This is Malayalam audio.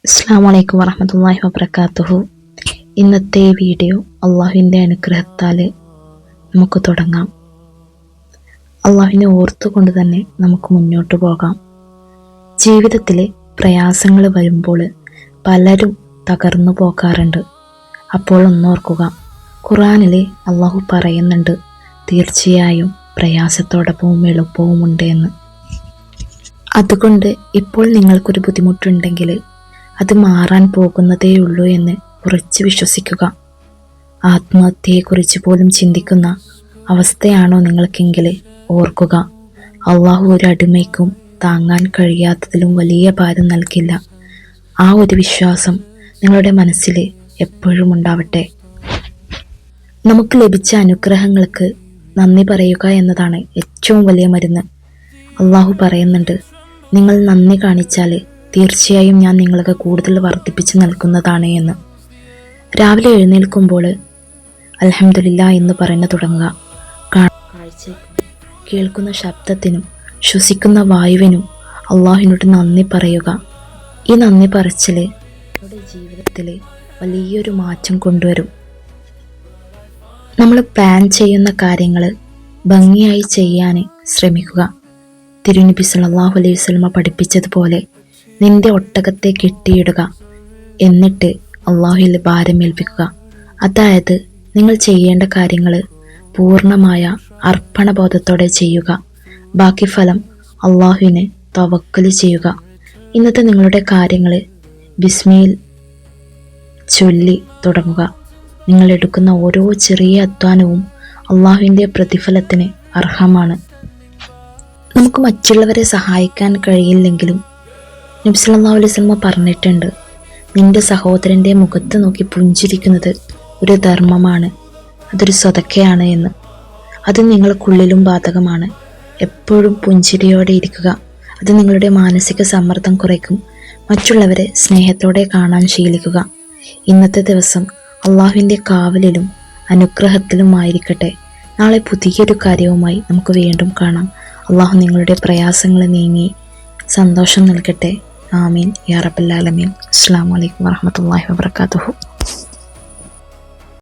അസ്സലാമു അലൈക്കും വറഹ്മത്തുള്ളാഹി വബറകാതുഹു. ഇന്നത്തെ വീഡിയോ അള്ളാഹുവിൻ്റെ അനുഗ്രഹത്താൽ നമുക്ക് തുടങ്ങാം. അള്ളാഹുവിനെ ഓർത്തുകൊണ്ട് തന്നെ നമുക്ക് മുന്നോട്ട് പോകാം. ജീവിതത്തിൽ പ്രയാസങ്ങൾ വരുമ്പോൾ പലരും തകർന്നു പോകാറുണ്ട്. അപ്പോൾ ഒന്നോർക്കുക, ഖുർആനിൽ അള്ളാഹു പറയുന്നുണ്ട്, തീർച്ചയായും പ്രയാസത്തോടൊപ്പവും എളുപ്പവുമുണ്ട് എന്ന്. അതുകൊണ്ട് ഇപ്പോൾ നിങ്ങൾക്കൊരു ബുദ്ധിമുട്ടുണ്ടെങ്കിൽ അത് മാറാൻ പോകുന്നതേയുള്ളൂ എന്ന് ഉറച്ചു വിശ്വസിക്കുക. ആത്മഹത്യയെക്കുറിച്ച് പോലും ചിന്തിക്കുന്ന അവസ്ഥയാണോ നിങ്ങൾക്കെങ്കിൽ ഓർക്കുക, അള്ളാഹു ഒരു അടിമയ്ക്കും താങ്ങാൻ കഴിയാത്തതിലും വലിയ ഭാരം നൽകില്ല. ആ ഒരു വിശ്വാസം നിങ്ങളുടെ മനസ്സിൽ എപ്പോഴും ഉണ്ടാവട്ടെ. നമുക്ക് ലഭിച്ച അനുഗ്രഹങ്ങൾക്ക് നന്ദി പറയുക എന്നതാണ് ഏറ്റവും വലിയ മരുന്ന്. അള്ളാഹു പറയുന്നുണ്ട്, നിങ്ങൾ നന്ദി കാണിച്ചാൽ തീർച്ചയായും ഞാൻ നിങ്ങൾക്ക് കൂടുതൽ വർദ്ധിപ്പിച്ച് നൽകുന്നതാണ് എന്ന്. രാവിലെ എഴുന്നേൽക്കുമ്പോൾ അൽഹംദുലില്ലാ എന്ന് പറയുന്ന തുടങ്ങുക. കാഴ്ചയ്ക്കും കേൾക്കുന്ന ശബ്ദത്തിനും ശ്വസിക്കുന്ന വായുവിനും അള്ളാഹുവിനോട് നന്ദി പറയുക. ഈ നന്ദി പറച്ചിൽ നമ്മുടെ ജീവിതത്തിൽ വലിയൊരു മാറ്റം കൊണ്ടുവരും. നമ്മൾ പ്ലാൻ ചെയ്യുന്ന കാര്യങ്ങൾ ഭംഗിയായി ചെയ്യാൻ ശ്രമിക്കുക. തിരുനബി സല്ലല്ലാഹു അലൈഹി വസല്ലമ പഠിപ്പിച്ചതുപോലെ നിന്റെ ഒട്ടകത്തെ കെട്ടിയിടുക, എന്നിട്ട് അള്ളാഹുവിൽ ഭാരമേൽപ്പിക്കുക. അതായത് നിങ്ങൾ ചെയ്യേണ്ട കാര്യങ്ങൾ പൂർണ്ണമായ അർപ്പണബോധത്തോടെ ചെയ്യുക. ബാക്കി ഫലം അള്ളാഹുവിനെ തവക്കൽ ചെയ്യുക. ഇന്നത്തെ നിങ്ങളുടെ കാര്യങ്ങൾ ബിസ്മിയിൽ ചൊല്ലി തുടങ്ങുക. നിങ്ങൾ എടുക്കുന്ന ഓരോ ചെറിയ അധ്വാനവും അള്ളാഹുവിൻ്റെ പ്രതിഫലത്തിന് അർഹമാണ്. നമുക്ക് മറ്റുള്ളവരെ സഹായിക്കാൻ കഴിയില്ലെങ്കിലും നബി സല്ലല്ലാഹു അലൈഹി വസല്ലം പറഞ്ഞിട്ടുണ്ട്, നിന്റെ സഹോദരൻ്റെ മുഖത്ത് നോക്കി പുഞ്ചിരിക്കുന്നത് ഒരു ധർമ്മമാണ്, അതൊരു സ്വതക്കയാണ് എന്ന്. അത് നിങ്ങൾക്കുള്ളിലും ബാധകമാണ്. എപ്പോഴും പുഞ്ചിരിയോടെ ഇരിക്കുക. അത് നിങ്ങളുടെ മാനസിക സമ്മർദ്ദം കുറയ്ക്കും. മറ്റുള്ളവരെ സ്നേഹത്തോടെ കാണാൻ ശീലിക്കുക. ഇന്നത്തെ ദിവസം അള്ളാഹുവിൻ്റെ കാവലിലും അനുഗ്രഹത്തിലുമായിരിക്കട്ടെ. നാളെ പുതിയൊരു കാര്യവുമായി നമുക്ക് വീണ്ടും കാണാം. അള്ളാഹു നിങ്ങളുടെ പ്രയാസങ്ങൾ നീങ്ങി സന്തോഷം നൽകട്ടെ. ആമീൻ യാ റബ്ബൽ ആലമീൻ. അസ്സലാമു അലൈക്കും വറഹ്മത്തുള്ളാഹി വബറകാതുഹു.